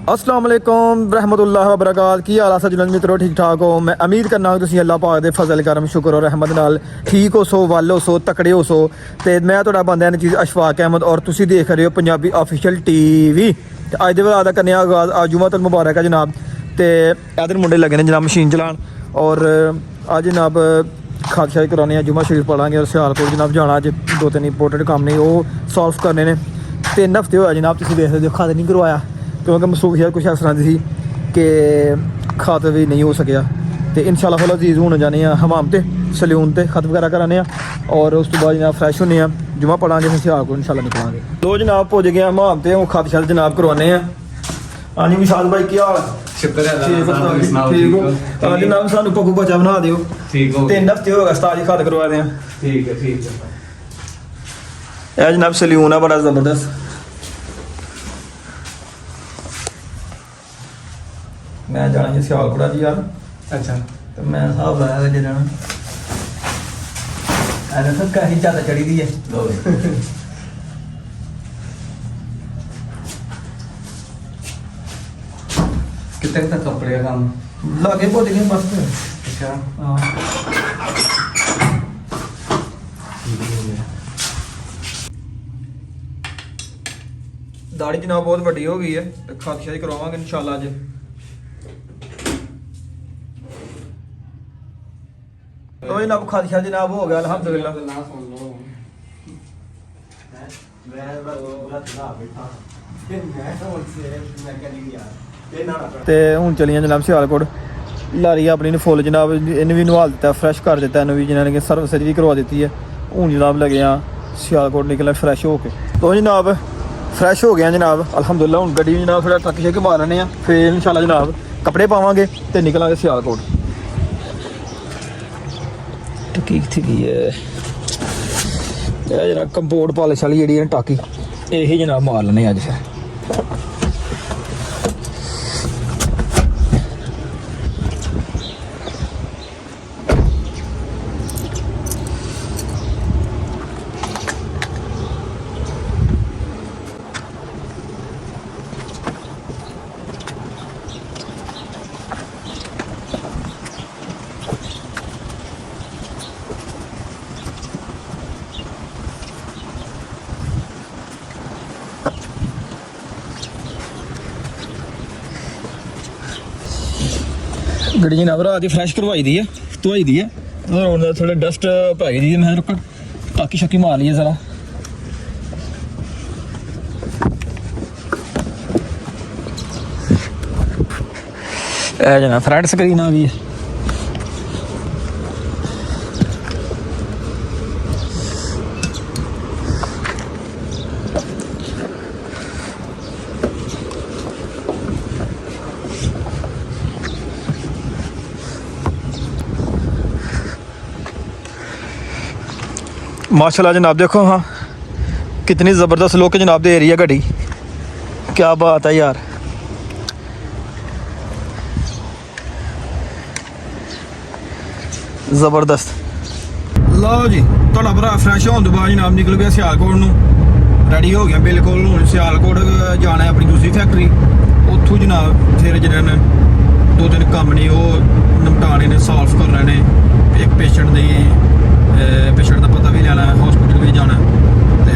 अस्सलाम वालेकुम रहमतुल्लाहि व बरकात की हाल सजन मित्रों ठीक ठाक हो। मैं उम्मीद करना तुसीं अल्लाह पाक दे फजल करम शुक्र और रहमत नाल ठीक हो सो वल हो सो तकड़े हो सो। ते मैं तुहाडा बंदा ने चीज़ अशफाक अहमद और तुसीं देख रहे हो पंजाबी ऑफिशियल टीवी। ते अज दे व्लॉग दा करने आगाज़ आज जुम्मतुल मुबारक है जनाब। ते इधर मुंडे लगे ने जनाब मशीन चलान और अज जनाब खाद शाद कराने जुम्मा शरीफ पढ़ांगे और सियालकोट जनाब जाना अज 2-3 इंपोर्टेंट काम ने वो सॉल्व करने ने। 3 हफ्ते होया जनाब तुसीं देख सकदे हो खाद नहीं करवाया क्योंकि मसूफियत कुछ इस तरह की थी कि खत भी नहीं हो सकिया। तो इंशाल्लाह फल अजीज़ हूँ जाने हमाम ते सलून ते खत वगैरह कराने और उस तो बाद जनाब फ्रैश होने जुम्मा पढ़ांगे फिर सियाल को इंशाल्लाह निकलांगे। तो जनाब पुज गए हमाम ते हूँ खत शत जनाब करवाने। हाँ जी विशाल भाई क्या हाल शुक्र है ठीक हो जनाब सानू पग्गू बचा बना दियो। 3 हफ्ते हो गए उस्ताद जी खत करवा दें। ठीक है यह जनाब सलून है बड़ा ज़बरदस्त। मैं जाना जी सियालकोट जी यार। अच्छा तो मैं हिसाब लाया जे जाना अरे सब कहीं ज़्यादा चढ़ी दी है। कितने तक कपड़े का काम लागे पहुंच गए बस। अच्छा हाँ दाढ़ी जनाब बहुत बड़ी हो गई है तो खाद शादी करवावांगे इंशाल्लाह अज। तो जनाब खाद शादी जनाब हो गया अल्हम्दुलिल्लाह। ते हूँ चलिए जनाब सियालकोट लारी अपनी ने फुल जनाब इन्हें भी नवा दिता फ्रैश कर दिता इन्हें भी जिन्होंने सर्विस भी करवा दी है। हूँ जनाब लगे हाँ सियालकोट निकलना फ्रैश हो के। तो जनाब फ्रैश हो गया जनाब अल्हम्दुलिल्लाह। हूँ गड्डी जनाब थोड़ा ट्रक शेक मार लेने फिर इंशाल्लाह जनाब कपड़े पावांगे तो निकलांगे सियालकोट। ठीक है जनाब कंपोर्ट पॉलिश वाली जी टाकी यही जनाब मार लेने अज फिर। गड्डी जनाब रात ही फ्रैश करवाई दी है धोई दी है और थोड़ा डस्ट पाई दी है। मैं रुक टाकी शक्की मार ली है जरा। जनाब फ्रंट स्क्रीन आ गई है। माशाल्लाह जनाब देखो हाँ कितनी ज़बरदस्त लुक जनाब दे रही है गाड़ी। क्या बात है यार। ज़बरदस्त लो जी थोड़ा भरा फ्रैश होने तो बाद जनाब निकल गया सियालकोट नूं रेडी हो गया बिल्कुल। हूँ सियालकोट जाना है अपनी दूसरी फैक्ट्री उतों जनाब फिर जिन्हें 2-3 काम ने वो निपटाने ने सॉल्व कर रहे हैं। एक पेशेंट का पता भी लेना है हॉस्पिटल भी जाना तो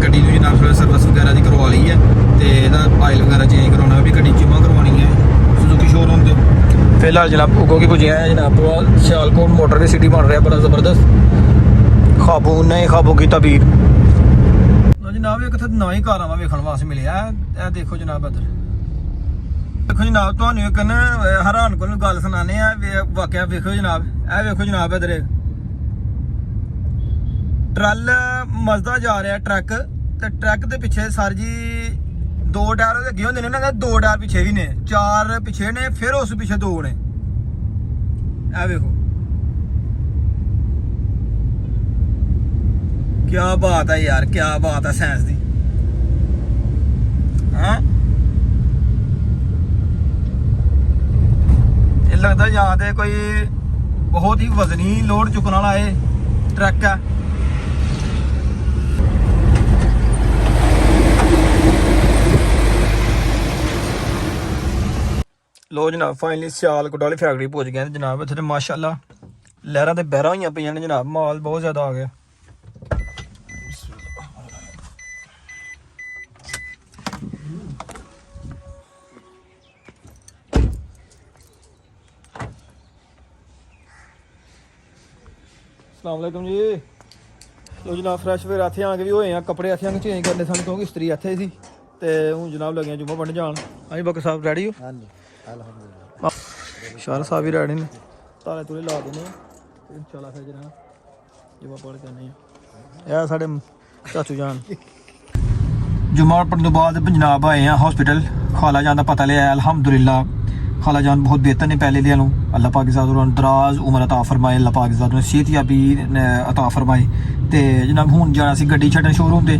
गड्डी जनाब थोड़ा सर्विस वगैरह की करवा ली है तो आयल वगैरह चेंज करवाना भी गड्डी जमा करवानी है सुजुकी शोरूम तो। फिलहाल जनाब उगो की पुजे हैं जनाब सियालकोट मोटर की सिटी बन रहा है बड़ा ज़बरदस्त ख्वाबों नए ख्वाबों की तबीर। जनाब एक नवा ही कारां वेखण वास्ते मिले देखो जनाब इधर देखो जनाब तो एक हैरान को गल सुनाने वाकया वेखो जनाब वेखो जनाब इधर ट्रल मजदा जा रहा ट्रक तो ट्रक के पिछे सर जी 2 टायर अगे होंगे ने 2 टायर पिछे भी ने 4 पिछे ने फिर उस पिछे 2 ने। वेखो क्या बात है यार क्या बात है साइंस दी। हाँ ये लगता यहाँ पे कोई बहुत ही वजनी लोड चुकने वाला है ट्रक है। ਲੋ ਜਨਾਬ ਫਾਈਨਲੀ ਸਿਆਲਕੋਟ ਵਾਲੀ ਫੈਕਟਰੀ ਪਹੁੰਚ ਗਏ ਨੇ ਜਨਾਬ। ਇੱਥੇ ਤੇ ਮਾਸ਼ਾਅੱਲਾ ਲਹਿਰਾਂ ਤੇ ਬਹਿਰਾਂ ਹੋਈਆਂ ਪਈਆਂ ਨੇ ਜਨਾਬ। ਮਾਲ ਬਹੁਤ ਜ਼ਿਆਦਾ ਆ ਗਿਆ। अस्सलाम वालेकुम जी। ਲੋ ਜਨਾਬ ਫਰੈਸ਼ ਫਿਰ ਇੱਥੇ ਆ ਕੇ ਵੀ ਹੋਏ ਆ ਕੱਪੜੇ ਇੱਥੇ ਆ ਕੇ ਚੇਂਜ ਕਰਨੇ ਸਨ ਕਿਉਂਕਿ ਇਸਤਰੀ ਇੱਥੇ ਸੀ ਤੇ ਹੁਣ ਜਨਾਬ ਲੱਗਿਆ ਜੁਮਾ ਪੜ੍ਹਨ ਜਾਣ। ਹਾਂਜੀ ਬੱਕਰ ਸਾਹਿਬ ਰੈਡੀ ਹੋ? ਹਾਂਜੀ ਅਲਹਮਦੁਲਿਲਾ। ਸ਼ਾਰ ਸਾਹਿਬ ਵੀ ਰੈਡੀ ਨੇ। ਤਾਲੇ ਤੁਲੇ ਲਾ ਦੇਣੇ ਆ ਇੰਸ਼ਾਅੱਲਾ ਫਿਰ ਜਨਾਬ ਜੁਮਾ ਪੜ੍ਹ ਕੇ ਆਉਂਦੇ ਆ। ਇਹ ਸਾਡੇ ਚਾਚੂ ਜਾਨ ਜੁਮਾ ਪੜ੍ਹਨ ਤੋਂ ਬਾਅਦ ਜਨਾਬ ਆਏ ਆ ਹਸਪੀਟਲ। ਖਾਲਾ ਜਾਨ ਦਾ ਪਤਾ ਲਿਆ ਅਲਹਮਦੁਲਿਲਾ। खाला जान बहुत बेहतर ने पहले लिया अल्लाह पाक उन्होंने दराज उम्र अता फरमाए। अल्लाह पाक उन्होंने सेहत याबी अता फरमाए। तो जनाब हूँ जाना सी गड्डी छड्डन शोरूम से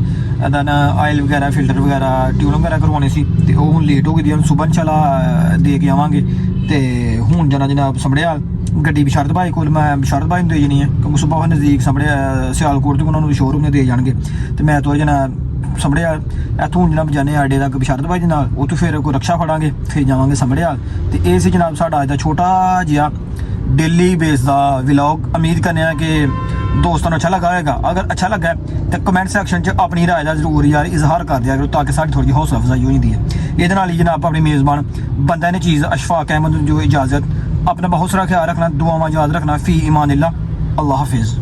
आयल वगैरह फिल्टर वगैरह ट्यून वगैरह करवाने सी ते वो हूँ लेट हो गई हूँ सुबह इंशाल्लाह दे के आवांगे। तो हूँ जाना जनाब समड़ियाल गड्डी बिशारत भाई को मैं बिशारत भाई दे जानी है क्योंकि सुबह नज़दीक समड़े सियालकोट तो उन्होंने शोरूम ने दे जाएंगे। तो मैं तो जना ਸਮੜਿਆਲ ਇੱਥੋਂ ਜਨਾਬ ਜਾਣੇ ਆਡੇ ਤੱਕ ਬਿਸ਼ਰਤ ਭਾਈ ਦੇ ਨਾਲ ਉਹ ਤੋਂ ਫਿਰ ਕੋਈ ਰਕਸ਼ਾ ਫੜਾਂਗੇ ਫਿਰ ਜਾਵਾਂਗੇ ਸਮੜਿਆਲ। ਤੇ ਇਹ ਸੀ ਜਨਾਬ ਸਾਡਾ ਅੱਜ ਦਾ ਛੋਟਾ ਜਿਹਾ ਡੇਲੀ ਬੇਸ ਦਾ ਵਲੌਗ। ਉਮੀਦ ਕਰਨੇ ਆ ਕਿ ਦੋਸਤਾਂ ਨੂੰ ਅੱਛਾ ਲੱਗਾ ਹੋਵੇਗਾ। ਅਗਰ ਅੱਛਾ ਲੱਗਾ ਤਾਂ ਕਮੈਂਟ ਸੈਕਸ਼ਨ 'ਚ ਆਪਣੀ ਰਾਏ ਦਾ ਜ਼ਰੂਰ ਯਾਰ ਇਜ਼ਹਾਰ ਕਰ ਦਿਆ ਕਰੋ ਤਾਂ ਕਿ ਸਾਡੀ ਥੋੜੀ ਜਿਹੀ ਹੌਸਲਾ ਅਫਜ਼ਾਈ ਹੋ ਜਾਂਦੀ ਹੈ। ਇਹਦੇ ਨਾਲ ਹੀ ਜਨਾਬ ਆਪਣੀ ਮੇਜ਼ਬਾਨ ਬੰਦਾ ਨੇ ਚੀਜ਼ ਅਸ਼ਫਾਕ ਅਹਿਮਦ ਨੂੰ ਜੋ ਇਜਾਜ਼ਤ। अपना बहुत सारा ख्याल रखना दुआवां याद रखना। फी ईमान अल्लाह हाफिज़।